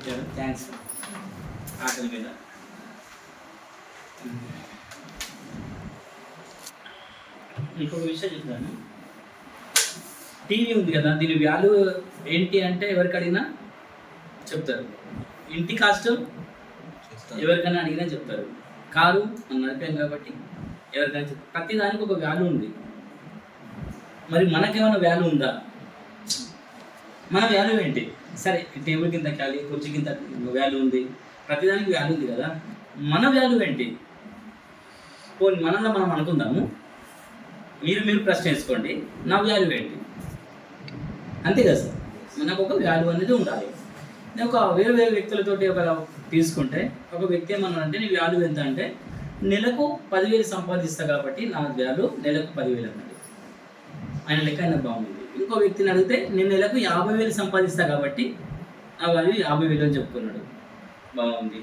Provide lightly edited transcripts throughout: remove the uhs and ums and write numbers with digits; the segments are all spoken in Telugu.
పెట్టారు. థ్యాంక్స్. ఆటల మీద ఇంకొక విషయం చెప్తాను. టీవీ ఉంది కదా, దీని వాల్యూ ఏంటి అంటే ఎవరికి అడిగినా చెప్తారు. ఇంటి కాస్ట్ ఎవరికైనా అడిగినా చెప్తారు. కారు మనం నడిపాం కాబట్టి ఎవరికైనా చెప్తారు. ప్రతి దానికి ఒక వాల్యూ ఉంది. మరి మనకేమైనా వాల్యూ ఉందా? మన వాల్యూ ఏంటి? సరే, టేబుల్ కింద ఖాళీ, కుర్చీ కింద వాల్యూ ఉంది, ప్రతిదానికి వాల్యూ ఉంది కదా. మన వాల్యూ ఏంటి? పోనీ మనలో మనం అనుకుందాము. మీరు ప్రశ్న వేసుకోండి, నా వాల్యూ ఏంటి? అంతే కదా సార్. మనకు ఒక వాల్యూ అనేది ఉండాలి. నేను ఒక వేరు వ్యక్తులతోటి ఒక తీసుకుంటే, ఒక వ్యక్తి ఏమన్నా అంటే నీ వాల్యూ ఎంత అంటే నెలకు 10,000 సంపాదిస్తా కాబట్టి నా వాల్యూ నెలకు 10,000 అన్నది. ఆయన లెక్క అయినా బాగుంది. ఇంకో వ్యక్తిని అడిగితే నేను నెలకు 50,000 సంపాదిస్తా కాబట్టి నా వాల్యూ 50,000 అని చెప్పుకున్నాడు, బాగుంది.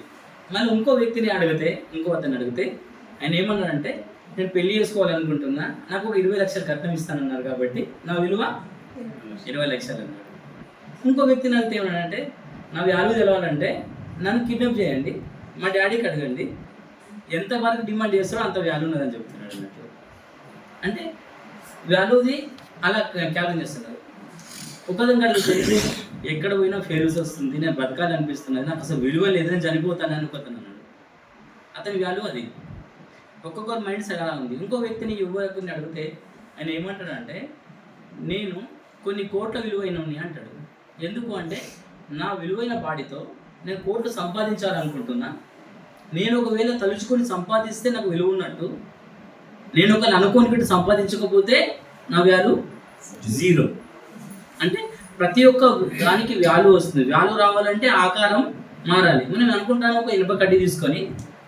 మళ్ళీ ఇంకో వ్యక్తిని అడిగితే, ఇంకో అతను అడిగితే ఆయన ఏమన్నాడంటే నేను పెళ్లి చేసుకోవాలనుకుంటున్నా, నాకు 20 లక్షలు కట్నం ఇస్తానన్నారు కాబట్టి నా విలువ 20 లక్షలు అన్నాడు. ఇంకో వ్యక్తిని అడిగితే ఏమన్నాడంటే నా వాల్యూ తెలవాలంటే నన్ను కిడ్నాప్ చేయండి, మా డాడీకి అడగండి, ఎంతవరకు డిమాండ్ చేస్తారో అంత వాల్యూ ఉన్నదని చెప్తున్నాడు అన్నట్టు. అంటే వాల్యూది అలా క్యాలెంజ్ చేస్తున్నారు. ఒకదం అడిగితే ఎక్కడ పోయినా ఫెయిల్స్ వస్తుంది, నేను బతకాలనిపిస్తున్నది, నాకు అసలు విలువ లేదు, నేను చనిపోతాను అనుకోతాను అన్నాడు. అతని వాల్యూ అది. ఒక్కొక్కరు మైండ్ సెట్ అలా ఉంది. ఇంకో వ్యక్తిని యువకుని అడిగితే ఆయన ఏమంటాడంటే నేను కొన్ని కోట్ల విలువైనవి అంటాడు. ఎందుకు అంటే నా విలువైన బాడీతో నేను కోట్లు సంపాదించాలనుకుంటున్నా, నేను ఒకవేళ తలుచుకొని సంపాదిస్తే నాకు విలువ ఉన్నట్టు, నేను ఒకవేళ అనుకోని సంపాదించకపోతే నా వాల్యూ 0. అంటే ప్రతి ఒక్క దానికి వాల్యూ వస్తుంది. వాల్యూ రావాలంటే ఆకారం మారాలి. మనం అనుకుంటాను ఒక ఇనుప కడ్డీ తీసుకొని,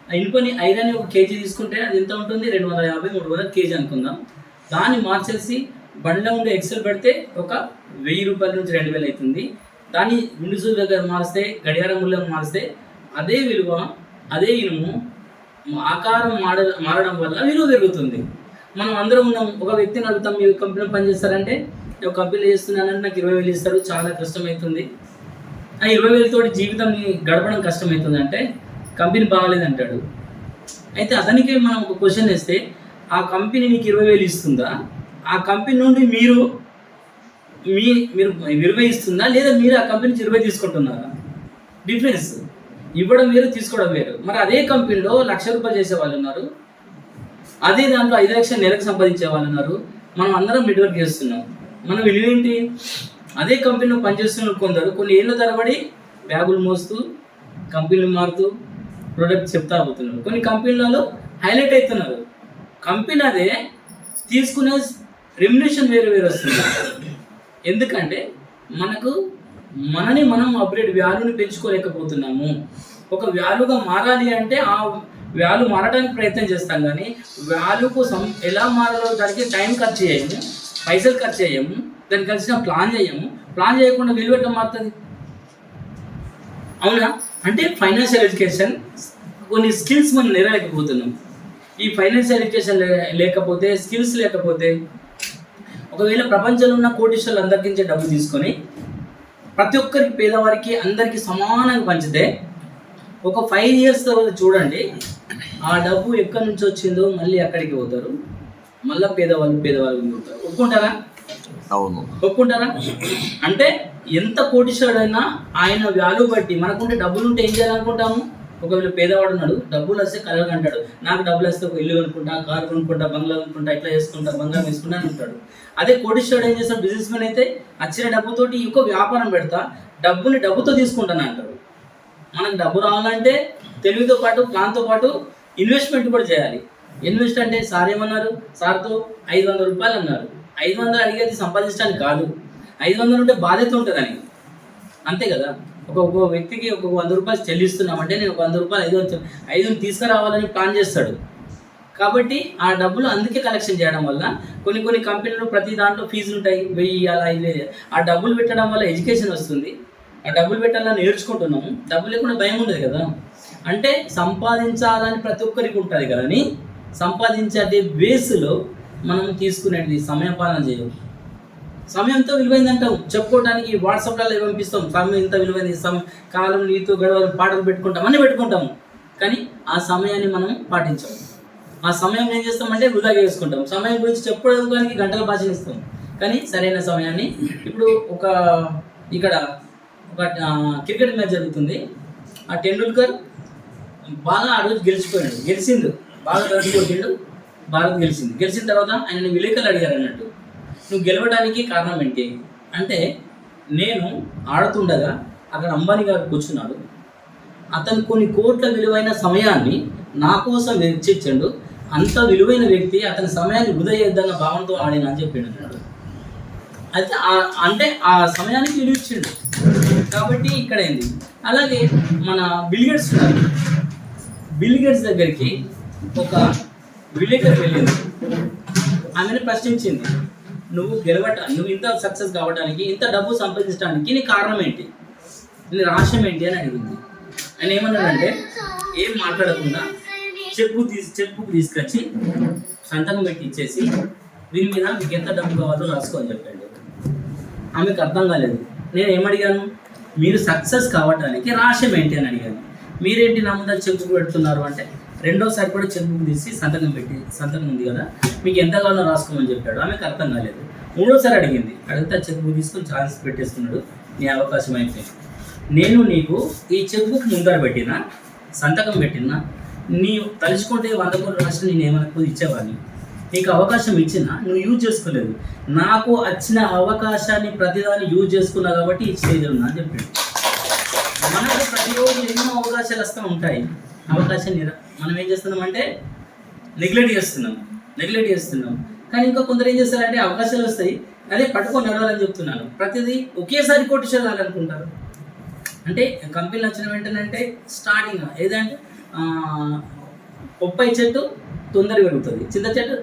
ఆ ఇనుపని ఐరన్ ఒక కేజీ తీసుకుంటే అది ఎంత ఉంటుంది? 250-300 కేజీ అనుకుందాం. దాన్ని మార్చేసి బండ్లో ఉండే ఎక్సెల్ పెడితే ఒక 1,000 రూపాయల నుంచి 2,000 అవుతుంది. దాన్ని విండుసు దగ్గర మారిస్తే, గడియారం మూల్యం మారిస్తే అదే విలువ, అదే ఇనుము ఆకారం మారడం వల్ల విలువ పెరుగుతుంది. మనం అందరం ఉన్నాం. ఒక వ్యక్తిని అడుగుతాం, మీ కంపెనీలో పనిచేస్తారంటే ఒక కంపెనీలో చేస్తున్నానంటే నాకు 20,000 ఇస్తారు, చాలా కష్టమవుతుంది, ఆ 20,000 తోటి జీవితం గడపడం కష్టమవుతుంది అంటే కంపెనీ బాగాలేదంటాడు. అయితే అతనికి మనం ఒక క్వశ్చన్ వేస్తే ఆ కంపెనీ నీకు 20,000 ఇస్తుందా, ఆ కంపెనీ నుండి మీరు 20 ఇస్తుందా, లేదా మీరు ఆ కంపెనీ నుంచి 20 తీసుకుంటున్నారా? డిఫరెన్స్. ఇవ్వడం వేరు, తీసుకోవడం వేరు. మరి అదే కంపెనీలో 1,00,000 రూపాయలు చేసే వాళ్ళు ఉన్నారు, అదే దాంట్లో 5 లక్షలు నెలకు సంపాదించే వాళ్ళు ఉన్నారు. మనం అందరం మిడ్ వర్క్ చేస్తున్నాం. మన విలువ ఏంటి? అదే కంపెనీలో పనిచేస్తున్న కొందరు కొన్ని ఏళ్ళ తరబడి బ్యాగులు మోస్తూ, కంపెనీలు మారుతూ, ప్రోడక్ట్ చెప్తా అవుతున్నారు. కొన్ని కంపెనీలలో హైలైట్ అవుతున్నారు. కంపెనీ అదే, తీసుకునే రెమ్యునేషన్ వేరు వస్తుంది. ఎందుకంటే మనని మనం అప్గ్రేడ్ వాల్యూని పెంచుకోలేకపోతున్నాము. ఒక వాల్యూగా మారాలి అంటే ఆ వాల్యూ మారడానికి ప్రయత్నం చేస్తాం, కానీ వాల్యూ కోసం ఎలా మారాలో దానికి టైం ఖర్చు చేయము, పైసలు ఖర్చు చేయము, దానికి కలిసిన ప్లాన్ చేయకుండా విలువ ఎట్లా మారుతుంది? అవునా? అంటే ఫైనాన్షియల్ ఎడ్యుకేషన్, కొన్ని స్కిల్స్ మనం నేర్వలేకపోతున్నాం. ఈ ఫైనాన్షియల్ ఎడ్యుకేషన్ లేకపోతే, స్కిల్స్ లేకపోతే, ఒకవేళ ప్రపంచంలో ఉన్న కోటీశ్వరులు అందరికించే డబ్బు తీసుకొని ప్రతి ఒక్కరికి, పేదవారికి అందరికీ సమానంగా పంచితే ఒక 5 years తర్వాత చూడండి, ఆ డబ్బు ఎక్కడి నుంచి వచ్చిందో మళ్ళీ అక్కడికి పోతారు, మళ్ళీ పేదవాళ్ళు పోతారు. ఒప్పుకుంటారా? అవును, ఒప్పుకుంటారా? అంటే ఎంత కోటీశ్వరుడైనా ఆయన వాల్యూ బట్టి, మనకుంటే డబ్బులు ఉంటే ఏం చేయాలనుకుంటాము? ఒకవేళ పేదవాడు ఉన్నాడు, డబ్బులు వస్తే కలగా అంటాడు, నాకు డబ్బులు వస్తే ఒక ఇల్లు కొనుక్కుంటా, కారు కొనుక్కుంటా, బంగ్లా కొనుక్కుంటా, ఇట్లా చేసుకుంటా, బంగారం వేసుకుంటా అని ఉంటాడు. అదే కోటీశ్వరుడు ఏం చేస్తాడు? బిజినెస్ మ్యాన్ అయితే వచ్చిన డబ్బుతోటి ఇంకో వ్యాపారం పెడతా, డబ్బుతో తీసుకుంటాను అంటాడు. మనకు డబ్బు రావాలంటే తెలివితో పాటు, ప్లాన్తో పాటు ఇన్వెస్ట్మెంట్ కూడా చేయాలి. ఇన్వెస్ట్ అంటే సార్ ఏమన్నారు? సార్తో 500 రూపాయలు అన్నారు. 500 అడిగేది సంపాదించడానికి కాదు, 500 ఉంటే బాధ్యత ఉంటుందని. అంతే కదా. ఒక వ్యక్తికి ఒక 100 రూపాయలు చెల్లిస్తున్నామంటే నేను 100 రూపాయలు 5 తీసుకురావాలని ప్లాన్ చేస్తాడు. కాబట్టి ఆ డబ్బులు అందుకే కలెక్షన్ చేయడం వల్ల కొన్ని కంపెనీలు ప్రతి దాంట్లో ఫీజులు ఉంటాయి, 1000 అలా 5,000. ఆ డబ్బులు పెట్టడం వల్ల ఎడ్యుకేషన్ వస్తుంది, ఆ డబ్బులు పెట్టాలని నేర్చుకుంటున్నాము. డబ్బులు లేకుండా భయం ఉండదు కదా. అంటే సంపాదించాలని ప్రతి ఒక్కరికి ఉంటుంది, కానీ సంపాదించే బేస్లో మనం తీసుకునేది సమయపాలన చేయము. సమయంతో విలువైంది అంటాం, చెప్పుకోవడానికి వాట్సాప్లలో పంపిస్తాం, సమయం ఇంత విలువైంది, కాలం నీతో గడవ పాటలు పెట్టుకుంటాం, అన్నీ పెట్టుకుంటాము. కానీ ఆ సమయాన్ని మనం పాటించాము. ఆ సమయం ఏం చేస్తామంటే వృధా చేసుకుంటాం. సమయం గురించి చెప్పుకోవడానికి గంటల భాషను ఇస్తాం, కానీ సరైన సమయాన్ని. ఇప్పుడు ఇక్కడ ఒక క్రికెట్ మ్యాచ్ జరుగుతుంది. ఆ టెండూల్కర్ బాగా ఆ రోజు గెలిచిండు, బాగా రన్స్ కొట్టిండు, భారత్ గెలిచిన తర్వాత ఆయన విలేకరులు అడిగారు అన్నట్టు, నువ్వు గెలవడానికి కారణం ఏంటి అంటే, నేను ఆడుతుండగా అక్కడ అంబానీ గారు కూర్చున్నాడు, అతను కొన్ని కోట్ల విలువైన సమయాన్ని నా కోసం వెచ్చించాడు, అంత విలువైన వ్యక్తి అతని సమయాన్ని వృధా చేద్దాన్న భావంతో ఆడిన అని చెప్పిండు అన్నాడు. అయితే అంటే ఆ సమయానికి విలువ ఇచ్చిండు కాబట్టి ఇక్కడ ఏంది. అలాగే మన బిల్ గేట్స్ దగ్గరికి ఒక విలేకరు వెళ్ళింది, ఆమెను ప్రశ్నించింది, నువ్వు ఇంత సక్సెస్ కావడానికి, ఇంత డబ్బు సంపాదించడానికి నీ కారణం ఏంటి, నీ రహస్యం ఏంటి అని అడిగింది. ఆయన ఏమన్నాడంటే, ఏం మాట్లాడకుండా చెక్ బుక్ తీసుకొచ్చి సంతకం పెట్టి ఇచ్చేసి, దీని మీద మీకు ఎంత డబ్బు కావాలో రాసుకోని చెప్పాడు. ఆమెకు అర్థం కాలేదు. నేను ఏమడిగాను, మీరు సక్సెస్ కావడానికి రహస్యం ఏంటి అని అడిగాను. మీరేంటి నా ముందర చెక్ బుక్ పెడుతున్నారు అంటే, రెండోసారి కూడా చెక్ బుక్ తీసి సంతకం ఉంది కదా, మీకు ఎంత కావాలో రాసుకోమని చెప్పాడు. ఆమెకు అర్థం కాలేదు. మూడోసారి అడిగితే చెక్ బుక్ తీసుకొని ఛాన్స్ పెట్టేస్తున్నాడు, నీ అవకాశం అయిపోయింది. నేను నీకు ఈ చెక్ బుక్ ముందర పెట్టినా, సంతకం పెట్టినా, నీ తలుచుకుంటే 100 కోట్ల రాష్ట్రం నేను ఏమనుకో ఇచ్చేవాడిని, నీకు అవకాశం ఇచ్చినా నువ్వు యూజ్ చేసుకోలేదు, నాకు వచ్చిన అవకాశాన్ని ప్రతిదాన్ని యూజ్ చేసుకున్నా కాబట్టి ఈ స్టేజ్లో ఉన్నా అని చెప్పాడు. మనకు ప్రతిరోజు ఎన్నో అవకాశాలు వస్తూ ఉంటాయి. అవకాశాన్ని మనం ఏం చేస్తున్నామంటే నెగ్లెక్ట్ చేస్తున్నాం. కానీ ఇంకా కొందరు ఏం చేస్తారంటే, అవకాశాలు వస్తాయి అదే పట్టుకొని నడవాలని చెప్తున్నాను, ప్రతిదీ ఒకేసారి కోటేశ్వరం రావాలనుకుంటారు. అంటే కంపెనీలు వచ్చిన వెంటనే అంటే స్టార్టింగ్ ఏదంటే బొప్పాయి చెట్టు తొందర పెరుగుతుంది, చింత చెట్టు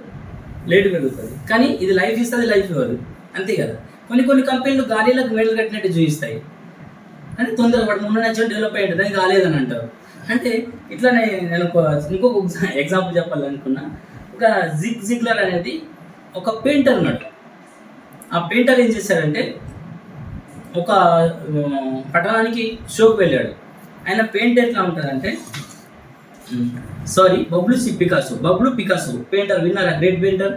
లేటు పెరుగుతుంది, కానీ ఇది లైఫ్ ఇస్తుంది, లైఫ్ ఇవ్వదు, అంతే కదా. కొన్ని కంపెనీలు గాలిలకు మేడలు కట్టినట్టు చూపిస్తాయి, అంటే తొందరగా వాడు ముందు నచ్చిన డెవలప్ అయ్యాడు, దానికి కాలేదని అంటారు. అంటే ఇట్లానే నేను ఇంకొక ఎగ్జాంపుల్ చెప్పాలనుకున్నా. ఒక జిగ్లర్ అనేది ఒక పెయింటర్ ఉన్నాడు. ఆ పెయింటర్ ఏం చేశాడంటే, ఒక పట్టణానికి షోకి వెళ్ళాడు. ఆయన పెయింట్ ఎట్లా ఉంటుందంటే, బబ్లు పికాసో పెయింటర్ విన్నారా? గ్రేట్ పెయింటర్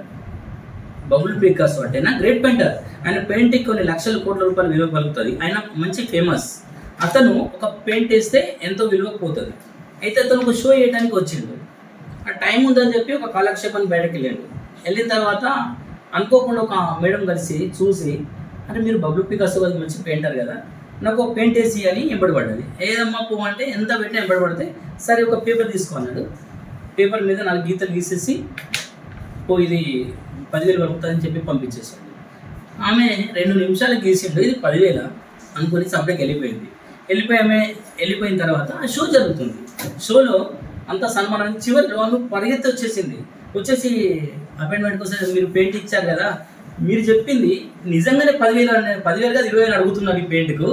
బబ్లు పికాసో అంటేనా గ్రేట్ పెయింటర్. ఆయన పెయింటింగ్ కొన్ని లక్షల కోట్ల రూపాయలు విలువ కలుగుతుంది. ఆయన మంచి ఫేమస్. అతను ఒక పెయింట్ వేస్తే ఎంతో విలువ పోతుంది. అయితే అతను ఒక షో వేయడానికి వచ్చిండు. ఆ టైం ఉందని చెప్పి ఒక కాలక్షేపాన్ని బయటకు వెళ్ళిన తర్వాత అనుకోకుండా ఒక మేడం కలిసి చూసి, అంటే మీరు బబ్లు పికాసో గారు మంచి పెయింటర్ కదా, నాకు ఒక పెయింట్ వేసి అని ఎంబడబడ్డది. ఏదమ్మా పో అంటే ఎంత పెట్టినా ఎంబడబడితే, సరే ఒక పేపర్ తీసుకున్నాడు. పేపర్ మీద 4 గీతలు గీసేసి, ఇది 10,000 పడుతుందని చెప్పి పంపించేసాడు. ఆమె 2 నిమిషాలు గీసిండు, ఇది 10,000 అనుకుని సబ్జెక్ట్ వెళ్ళిపోయిన తర్వాత ఆ షో జరుగుతుంది. షోలో అంతా సన్మానం చివరి వాళ్ళు పరిగెత్తి వచ్చేసి అపాయింట్మెంట్ కోసం మీరు పెయింట్ ఇచ్చారు కదా, మీరు చెప్పింది నిజంగానే 10,000 కాదు 20,000 అడుగుతున్నారు ఈ పెయింట్కు,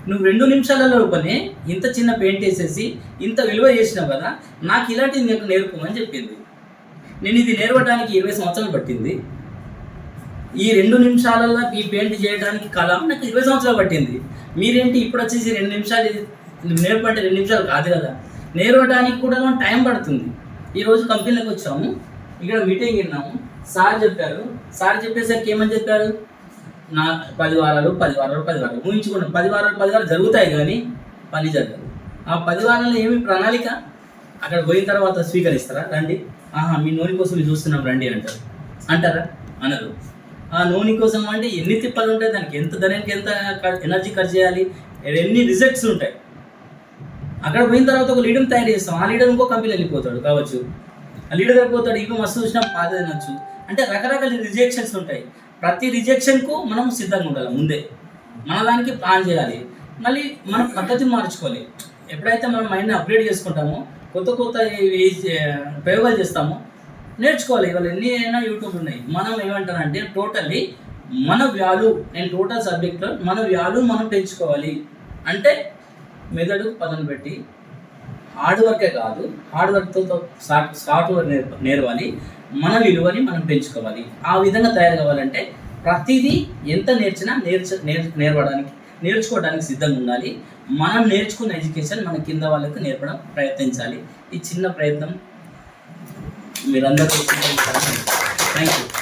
నువ్వు 2 నిమిషాలలో పని ఇంత చిన్న పెయింట్ వేసేసి ఇంత విలువ చేసినావు కదా, నాకు ఇలాంటిది నీకు నేర్పుమని చెప్పింది. నేను ఇది నేర్వడానికి 20 సంవత్సరాలు పట్టింది. ఈ 2 నిమిషాలలో ఈ పెయింట్ చేయడానికి కళ నాకు 20 సంవత్సరాలు పట్టింది. మీరేంటి ఇప్పుడు వచ్చేసి 2 నిమిషాలు నేర్పంటే 2 నిమిషాలు కాదు కదా, నేర్వడానికి కూడా టైం పడుతుంది. ఈరోజు కంపెనీలోకి వచ్చాము, ఇక్కడ మీటింగ్ విన్నాము, సార్ చెప్పేసరికి ఏమని చెప్పారు, నా 10 వారాలు ఊహించుకున్నాం. 10 వారాలు జరుగుతాయి కానీ పని జరగదు. ఆ 10 వారాల్లో ఏమి ప్రణాళిక, అక్కడ పోయిన తర్వాత స్వీకరిస్తారా, రండి, మీ నోని కోసం మీరు చూస్తున్నాం రండి అంటారా? అనరు. ఆ నూనె కోసం అంటే ఎన్ని తిప్పలు ఉంటాయి, దానికి దానికి ఎంత ఎనర్జీ ఖర్చు చేయాలి, ఎన్ని రిజల్ట్స్ ఉంటాయి. అక్కడ పోయిన తర్వాత ఒక లీడర్ని తయారు చేస్తాం, ఆ లీడర్ ఇంకో కంపెనీ వెళ్ళిపోతాడు కావచ్చు, ఆ లీడర్ వెళ్ళిపోతాడు, ఇవి మస్తు చూసినా బాధ తినచ్చు. అంటే రకరకాల రిజెక్షన్స్ ఉంటాయి. ప్రతి రిజెక్షన్కు మనం సిద్ధంగా ఉండాలి, ముందే మన దానికి ప్లాన్ చేయాలి. మళ్ళీ మన పద్ధతిని మార్చుకోవాలి. ఎప్పుడైతే మనం మైండ్ని అప్గ్రేడ్ చేసుకుంటామో, కొత్త ప్రయోగాలు చేస్తామో, నేర్చుకోవాలి. ఇవాళ ఎన్ని అయినా యూట్యూబ్ ఉన్నాయి. మనం ఏమంటానంటే టోటల్లీ నేను టోటల్ సబ్జెక్ట్లో మన వాల్యూ మనం పెంచుకోవాలి. అంటే మెదడు పదను పెట్టి హార్డ్ వర్కే కాదు, హార్డ్ వర్క్తో సాఫ్ట్వేర్ నేర్వాలి, మన విలువని మనం పెంచుకోవాలి. ఆ విధంగా తయారు కావాలంటే ప్రతిదీ ఎంత నేర్చినా నేర్చుకోవడానికి సిద్ధంగా ఉండాలి. మనం నేర్చుకున్న ఎడ్యుకేషన్ మన కింద వాళ్ళకు నేర్పడం ప్రయత్నించాలి. ఈ చిన్న ప్రయత్నం మీరందరూ థ్యాంక్ యూ.